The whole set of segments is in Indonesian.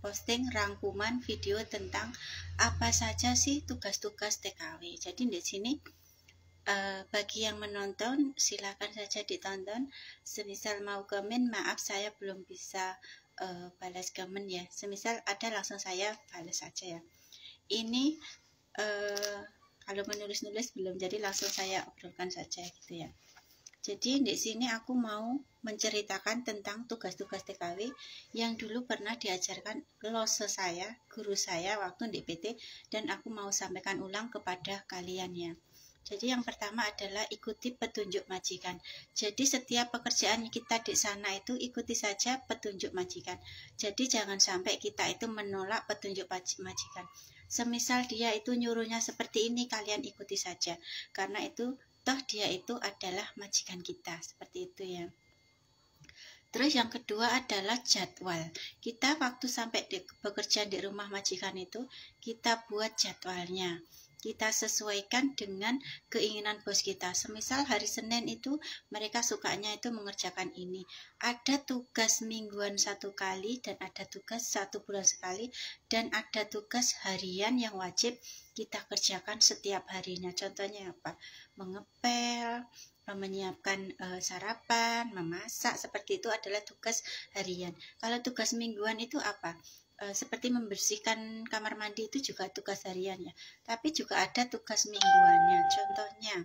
posting rangkuman video tentang apa saja sih tugas-tugas TKW. Jadi di sini bagi yang menonton silakan saja ditonton. Semisal mau komen, maaf saya belum bisa balas komen ya. Semisal ada langsung saya balas saja ya. Ini kalau menulis-nulis belum, jadi langsung saya obrolkan saja gitu ya. Jadi di sini aku mau menceritakan tentang tugas-tugas TKW yang dulu pernah diajarkan lose saya, guru saya waktu di PT, dan aku mau sampaikan ulang kepada kalian ya. Jadi yang pertama adalah ikuti petunjuk majikan. Jadi setiap pekerjaan kita di sana itu ikuti saja petunjuk majikan. Jadi jangan sampai kita itu menolak petunjuk majikan. Semisal dia itu nyuruhnya seperti ini, kalian ikuti saja. Karena itu toh dia itu adalah majikan kita, seperti itu ya. Terus yang kedua adalah jadwal. Kita waktu sampai bekerja di rumah majikan itu, kita buat jadwalnya. Kita sesuaikan dengan keinginan bos kita. Semisal hari Senin itu mereka sukanya itu mengerjakan ini. Ada tugas mingguan 1 kali dan ada tugas 1 bulan sekali dan ada tugas harian yang wajib kita kerjakan setiap harinya. Contohnya apa? Mengepel, menyiapkan sarapan, memasak, seperti itu adalah tugas harian. Kalau tugas mingguan itu apa? Seperti membersihkan kamar mandi itu juga tugas harian ya, tapi juga ada tugas mingguannya. Contohnya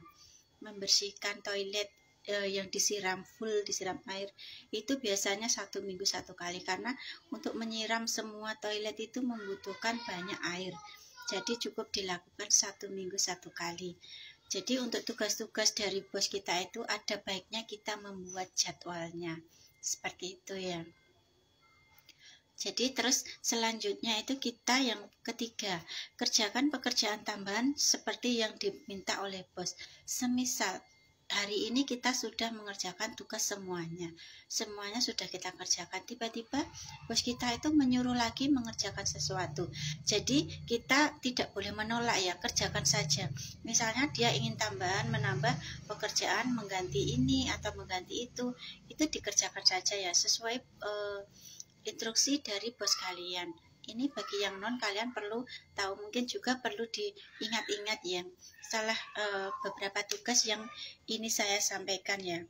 membersihkan toilet yang disiram air, itu biasanya 1 minggu 1 kali, karena untuk menyiram semua toilet itu membutuhkan banyak air, jadi cukup dilakukan 1 minggu 1 kali. Jadi untuk tugas-tugas dari bos kita itu ada baiknya kita membuat jadwalnya, seperti itu ya. Jadi terus selanjutnya itu kita yang ketiga, kerjakan pekerjaan tambahan seperti yang diminta oleh bos. Semisal hari ini kita sudah mengerjakan tugas semuanya sudah kita kerjakan, tiba-tiba bos kita itu menyuruh lagi mengerjakan sesuatu. Jadi kita tidak boleh menolak ya, kerjakan saja. Misalnya dia ingin tambahan, menambah pekerjaan, mengganti ini atau mengganti itu dikerjakan saja ya, sesuai instruksi dari bos kalian. Ini bagi yang non, kalian perlu tahu, mungkin juga perlu diingat-ingat ya, salah beberapa tugas yang ini saya sampaikan ya.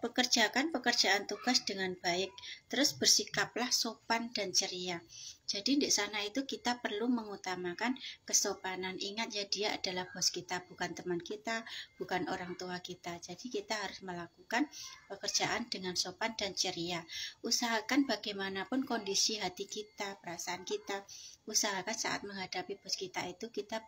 Pekerjakan pekerjaan tugas dengan baik, terus bersikaplah sopan dan ceria. Jadi di sana itu kita perlu mengutamakan kesopanan. Ingat ya, dia adalah bos kita, bukan teman kita, bukan orang tua kita. Jadi kita harus melakukan pekerjaan dengan sopan dan ceria. Usahakan bagaimanapun kondisi hati kita, perasaan kita, usahakan saat menghadapi bos kita itu kita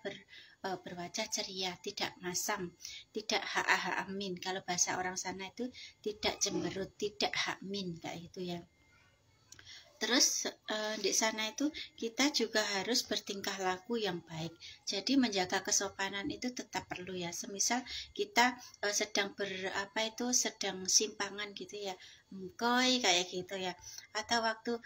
berwajah ceria, tidak masam, tidak ha-ha-amin. Kalau bahasa orang sana itu tidak cemberut, tidak hakmin, kayak gitu ya. Terus di sana itu kita juga harus bertingkah laku yang baik. Jadi menjaga kesopanan itu tetap perlu ya. Semisal kita sedang sedang simpangan gitu ya, mengkoi kayak gitu ya. Atau waktu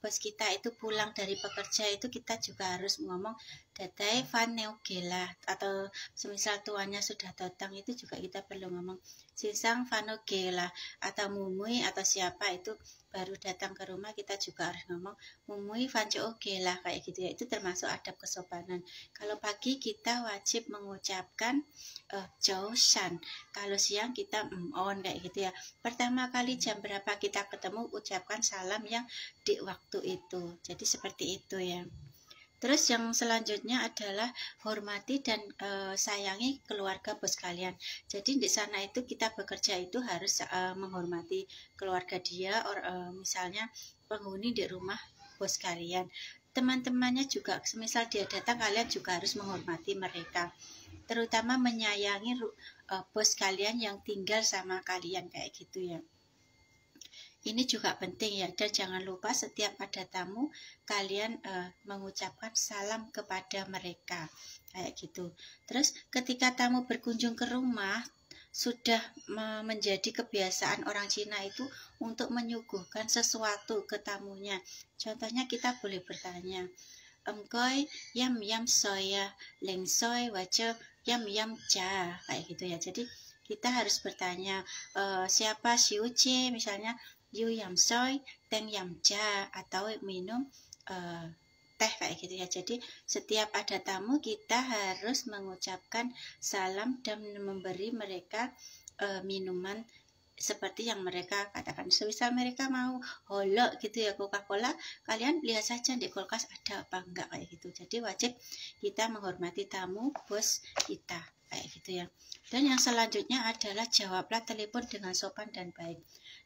bos kita itu pulang dari pekerja itu kita juga harus ngomong datai van neogela, atau semisal tuannya sudah datang itu juga kita perlu ngomong sisang vanogela, atau mumui atau siapa itu baru datang ke rumah kita juga harus ngomong mumui vanco ogela, kayak gitu ya. Itu termasuk adab kesopanan. Kalau pagi kita wajib mengucapkan jausan, kalau siang kita on, kayak gitu ya. Pertama kali jam berapa kita ketemu, ucapkan salam yang di waktu itu. Jadi seperti itu ya. Terus yang selanjutnya adalah hormati dan sayangi keluarga bos kalian. Jadi di sana itu kita bekerja itu harus menghormati keluarga dia, misalnya penghuni di rumah bos kalian. Teman-temannya juga, semisal dia datang, kalian juga harus menghormati mereka. Terutama menyayangi bos kalian yang tinggal sama kalian, kayak gitu ya. Ini juga penting ya, dan jangan lupa setiap ada tamu kalian mengucapkan salam kepada mereka, kayak gitu. Terus ketika tamu berkunjung ke rumah, sudah menjadi kebiasaan orang Cina itu untuk menyuguhkan sesuatu ke tamunya. Contohnya kita boleh bertanya, engkoi yam yam soya leng soy wajo yam yam ja, kayak gitu ya. Jadi kita harus bertanya siapa si Uci misalnya, yu yam soy, teng yam cha, atau minum teh kayak gitu ya. Jadi setiap ada tamu kita harus mengucapkan salam dan memberi mereka minuman seperti yang mereka katakan. Semisal mereka mau holok gitu ya, Coca-Cola, kalian lihat saja di kulkas ada apa enggak kayak gitu. Jadi wajib kita menghormati tamu bos kita kayak gitu ya. Dan yang selanjutnya adalah jawablah telepon dengan sopan dan baik.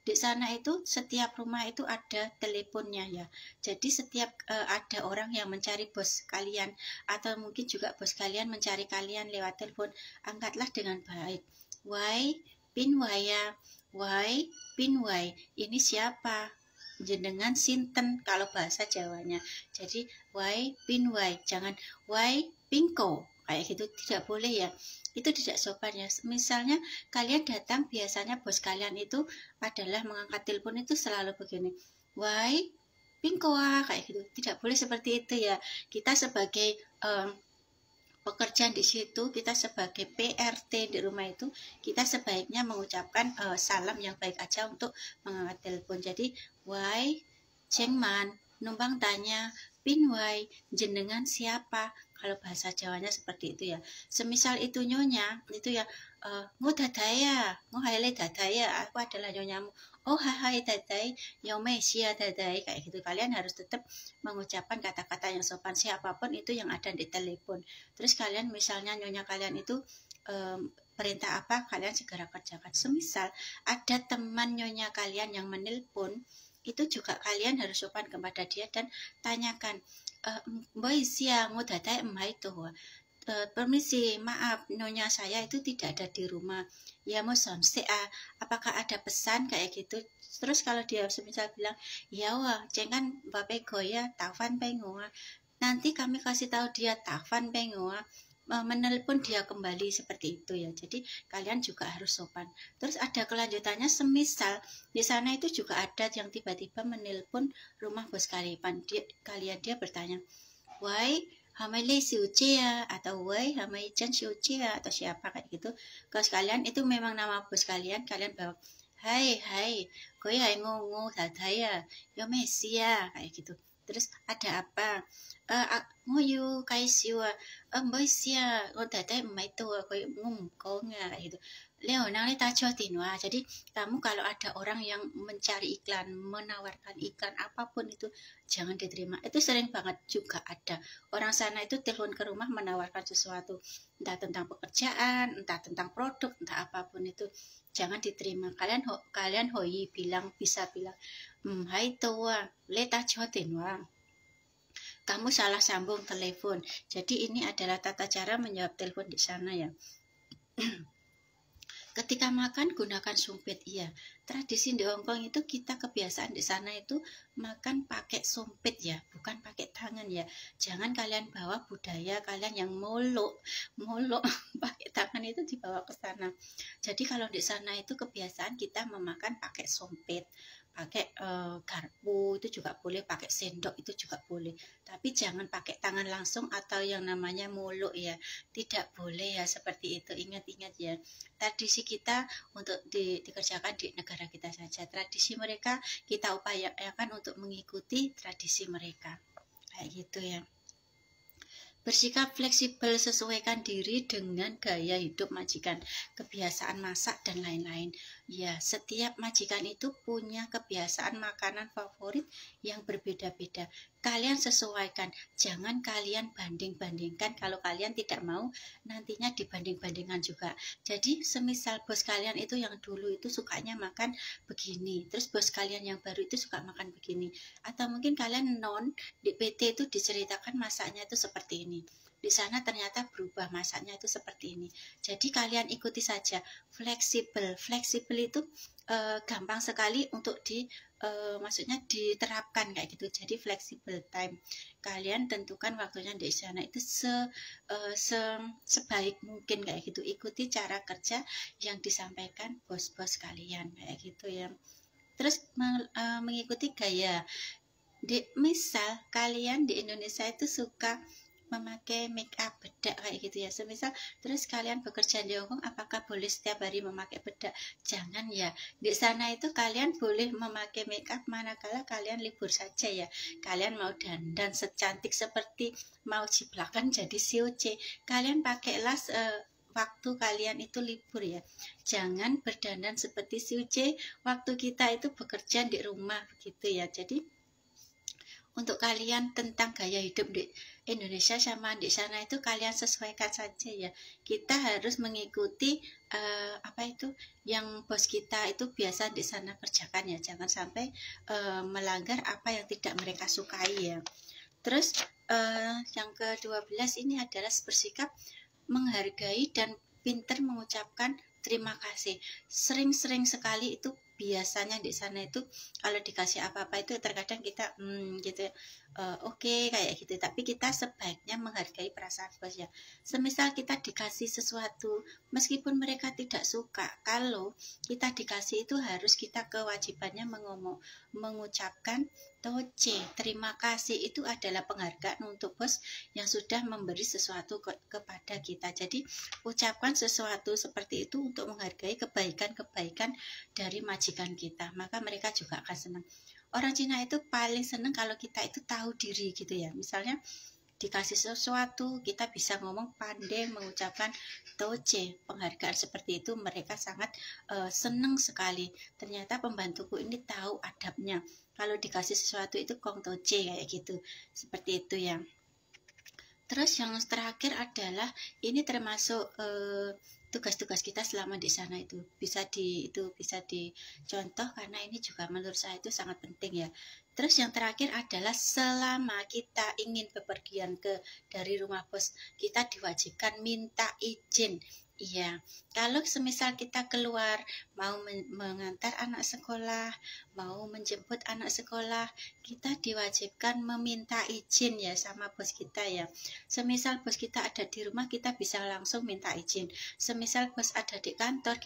Di sana itu setiap rumah itu ada teleponnya ya. Jadi setiap ada orang yang mencari bos kalian, atau mungkin juga bos kalian mencari kalian lewat telepon, angkatlah dengan baik. Wai pin waya, wai pin wai, ini siapa? Jenengan sinten kalau bahasa Jawanya. Jadi wai pin wai, jangan wai pingko kayak gitu, tidak boleh ya. Itu tidak sopan ya. Misalnya kalian datang, biasanya bos kalian itu adalah mengangkat telepon itu selalu begini, wai pingkoa kayak gitu. Tidak boleh seperti itu ya. Kita sebagai pekerjaan di situ, kita sebagai PRT di rumah itu, kita sebaiknya mengucapkan salam yang baik aja untuk mengangkat telepon. Jadi wai cengman, numpang tanya, pin wai, jenengan siapa? Kalau bahasa Jawanya seperti itu ya. Semisal itu nyonya, itu ya, ngo dadaya, ngo haile dadaya, aku adalah nyonyamu. Oh hai dadai, yomesia dadai, kayak gitu. Kalian harus tetap mengucapkan kata-kata yang sopan, siapapun itu yang ada di telepon. Terus kalian misalnya nyonya kalian itu perintah apa, kalian segera kerjakan. Semisal ada teman nyonya kalian yang menelpon, itu juga kalian harus sopan kepada dia dan tanyakan, mbak isia mau dadai emai tuh, permisi, maaf, nyonya saya itu tidak ada di rumah. Ya mau sonse apakah ada pesan kayak gitu. Terus kalau dia semisal bilang, ya wah, jangan bapak goya, tafan pengoa. Nanti kami kasih tahu dia tafan pengoa, menelpon dia kembali seperti itu ya. Jadi kalian juga harus sopan. Terus ada kelanjutannya, semisal di sana itu juga ada yang tiba-tiba menelpon rumah bos kalian. Dia bertanya, why Hamai Lei Xiucia atau Wei Hamai Chen Xiucia atau siapa kayak gitu. Kalau sekalian itu memang nama bos kalian, kalian bawa hai koi hai ngongo dadaya yo mesia kayak gitu. Terus ada apa? Ngoyu kai siwa mbak sia ngo dadaya emai tu koi ngomongnya kayak gitu. Leo nang le tajo tinwa. Jadi kamu kalau ada orang yang mencari iklan, menawarkan iklan apapun itu, jangan diterima. Itu sering banget juga ada. Orang sana itu telepon ke rumah menawarkan sesuatu, entah tentang pekerjaan, entah tentang produk, entah apapun itu, jangan diterima. Kalian hoi bisa bilang, hai tua, leta jotinwa. Kamu salah sambung telepon. Jadi ini adalah tata cara menjawab telepon di sana ya. Ketika makan gunakan sumpit, iya. Tradisi di Hongkong itu kita kebiasaan di sana itu makan pakai sumpit ya, bukan pakai tangan ya. Jangan kalian bawa budaya kalian yang molok pakai tangan itu dibawa ke sana. Jadi kalau di sana itu kebiasaan kita memakan pakai sumpit, pakai garpu itu juga boleh, pakai sendok itu juga boleh. Tapi jangan pakai tangan langsung atau yang namanya molok ya. Tidak boleh ya seperti itu. Ingat-ingat ya. Tradisi kita untuk dikerjakan di negara kita saja. Tradisi mereka kita upayakan untuk mengikuti tradisi mereka. Kayak gitu ya. Bersikap fleksibel, sesuaikan diri dengan gaya hidup majikan, kebiasaan masak, dan lain-lain. Ya, setiap majikan itu punya kebiasaan makanan favorit yang berbeda-beda. Kalian sesuaikan, jangan kalian banding-bandingkan. Kalau kalian tidak mau, nantinya dibanding-bandingkan juga. Jadi, semisal bos kalian itu yang dulu itu sukanya makan begini, terus bos kalian yang baru itu suka makan begini. Atau mungkin kalian di PT itu diceritakan masaknya itu seperti ini. Di sana ternyata berubah masaknya itu seperti ini. Jadi kalian ikuti saja. Fleksibel itu gampang sekali untuk maksudnya diterapkan kayak gitu. Jadi flexible time. Kalian tentukan waktunya di sana itu sebaik mungkin kayak gitu. Ikuti cara kerja yang disampaikan bos-bos kalian kayak gitu ya. Terus mengikuti gaya. Misal kalian di Indonesia itu suka memakai make up bedak kayak gitu ya. Semisal terus kalian bekerja di Hongkong, apakah boleh setiap hari memakai bedak? Jangan ya. Di sana itu kalian boleh memakai make up manakala kalian libur saja ya. Kalian mau dandan secantik seperti mau ciplakan jadi sioce, kalian pakailah waktu kalian itu libur ya. Jangan berdandan seperti sioce waktu kita itu bekerja di rumah begitu ya. Jadi untuk kalian tentang gaya hidup di Indonesia sama di sana itu kalian sesuaikan saja ya. Kita harus mengikuti apa itu yang bos kita itu biasa di sana kerjakan ya. Jangan sampai melanggar apa yang tidak mereka sukai ya. Terus yang ke-12 ini adalah bersikap menghargai dan pintar mengucapkan terima kasih. Sering-sering sekali itu biasanya di sana itu kalau dikasih apa-apa itu terkadang kita gitu oke, kayak gitu, tapi kita sebaiknya menghargai perasaan bos ya. Semisal kita dikasih sesuatu meskipun mereka tidak suka, kalau kita dikasih itu harus kita kewajibannya mengucapkan toce, terima kasih. Itu adalah penghargaan untuk bos yang sudah memberi sesuatu kepada kita. Jadi ucapkan sesuatu seperti itu untuk menghargai kebaikan-kebaikan dari majikan kita, maka mereka juga akan senang. Orang Cina itu paling senang kalau kita itu tahu diri gitu ya. Misalnya dikasih sesuatu, kita bisa ngomong pandai mengucapkan toce, penghargaan seperti itu, mereka sangat senang sekali. Ternyata pembantuku ini tahu adabnya. Kalau dikasih sesuatu itu kong toce kayak gitu, seperti itu ya. Terus yang terakhir adalah ini termasuk tugas-tugas kita selama di sana itu bisa dicontoh karena ini juga menurut saya itu sangat penting ya. Terus yang terakhir adalah selama kita ingin bepergian dari rumah bos, kita diwajibkan minta izin. Iya, kalau semisal kita keluar mau mengantar anak sekolah, mau menjemput anak sekolah, kita diwajibkan meminta izin ya sama bos kita ya. Semisal bos kita ada di rumah, kita bisa langsung minta izin. Semisal bos ada di kantor,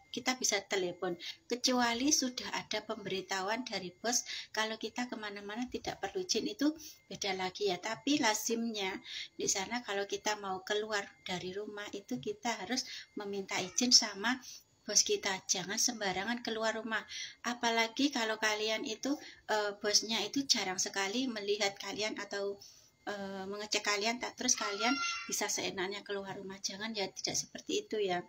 kita bisa telepon. Kecuali sudah ada pemberitahuan dari bos kalau kita kemana-mana tidak perlu izin, itu beda lagi ya. Tapi lazimnya di sana kalau kita mau keluar dari rumah itu kita harus meminta izin sama bos kita. Jangan sembarangan keluar rumah, apalagi kalau kalian itu bosnya itu jarang sekali melihat kalian atau mengecek kalian, terus kalian bisa seenaknya keluar rumah. Jangan ya, tidak seperti itu ya.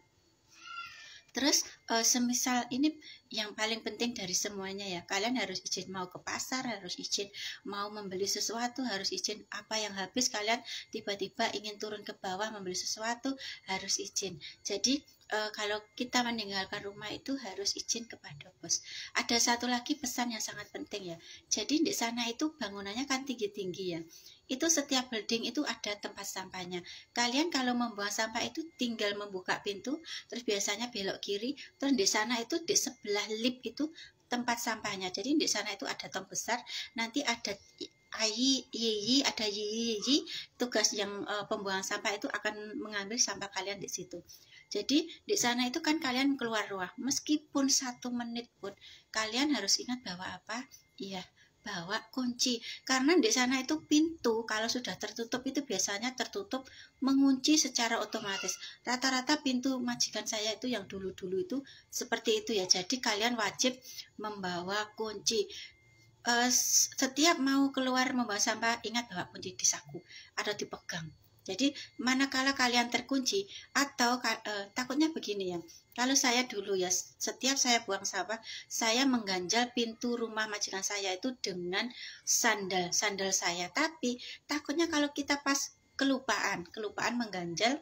Terus semisal ini yang paling penting dari semuanya ya, kalian harus izin mau ke pasar, harus izin mau membeli sesuatu, harus izin apa yang habis, kalian tiba-tiba ingin turun ke bawah membeli sesuatu, harus izin. Jadi kalau kita meninggalkan rumah itu harus izin kepada bos. Ada satu lagi pesan yang sangat penting ya. Jadi di sana itu bangunannya kan tinggi-tinggi ya. Itu setiap building itu ada tempat sampahnya. Kalian kalau membuang sampah itu tinggal membuka pintu, terus biasanya belok kiri, terus di sana itu di sebelah lift itu tempat sampahnya. Jadi di sana itu ada tong besar, nanti ada ada Yi, tugas yang pembuangan sampah itu akan mengambil sampah kalian di situ. Jadi di sana itu kan kalian keluar rumah, meskipun 1 menit pun kalian harus ingat bawa apa? Iya, bawa kunci. Karena di sana itu pintu kalau sudah tertutup itu biasanya tertutup mengunci secara otomatis. Rata-rata pintu majikan saya itu yang dulu-dulu itu seperti itu ya. Jadi kalian wajib membawa kunci. Setiap mau keluar membawa sampah, ingat bawa kunci di saku atau dipegang. Jadi manakala kalian terkunci atau takutnya begini ya. Kalau saya dulu ya, setiap saya buang sampah, saya mengganjal pintu rumah majikan saya itu dengan sandal saya. Tapi takutnya kalau kita pas kelupaan mengganjal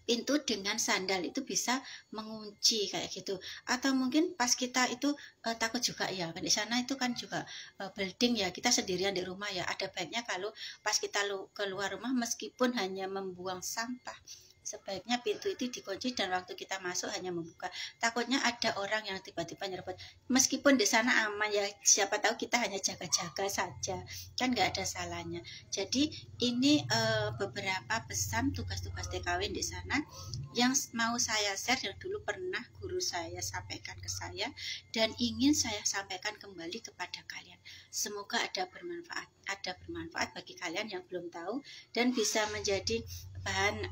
pintu dengan sandal itu bisa mengunci kayak gitu. Atau mungkin pas kita itu takut juga ya, di sana itu kan juga building ya, kita sendirian di rumah ya. Ada baiknya kalau pas kita keluar rumah meskipun hanya membuang sampah sebaiknya pintu itu dikunci dan waktu kita masuk hanya membuka. Takutnya ada orang yang tiba-tiba nyerempet. Meskipun di sana aman ya, siapa tahu kita hanya jaga-jaga saja, kan nggak ada salahnya. Jadi ini beberapa pesan tugas-tugas TKW di sana yang mau saya share, yang dulu pernah guru saya sampaikan ke saya dan ingin saya sampaikan kembali kepada kalian. Semoga ada bermanfaat bagi kalian yang belum tahu dan bisa menjadi bahan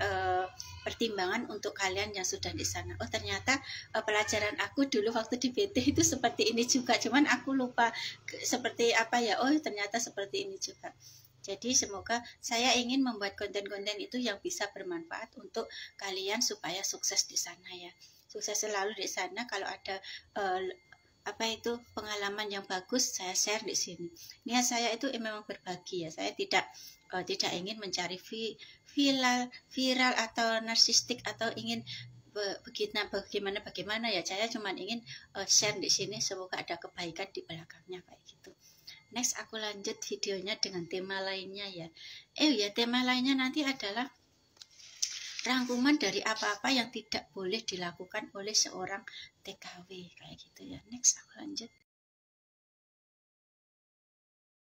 pertimbangan untuk kalian yang sudah di sana. Oh ternyata pelajaran aku dulu waktu di BT itu seperti ini juga, cuman aku lupa seperti apa ya. Oh ternyata seperti ini juga. Jadi semoga saya ingin membuat konten-konten itu yang bisa bermanfaat untuk kalian supaya sukses di sana ya. Sukses selalu di sana. Kalau ada pengalaman yang bagus saya share di sini. Niat saya itu memang berbagi ya. Saya tidak ingin mencari viral atau narsistik atau ingin bagaimana ya. Saya cuma ingin share di sini, semoga ada kebaikan di belakangnya kayak gitu. Next aku lanjut videonya dengan tema lainnya ya. Tema lainnya nanti adalah rangkuman dari apa-apa yang tidak boleh dilakukan oleh seorang TKW kayak gitu ya. Next aku lanjut.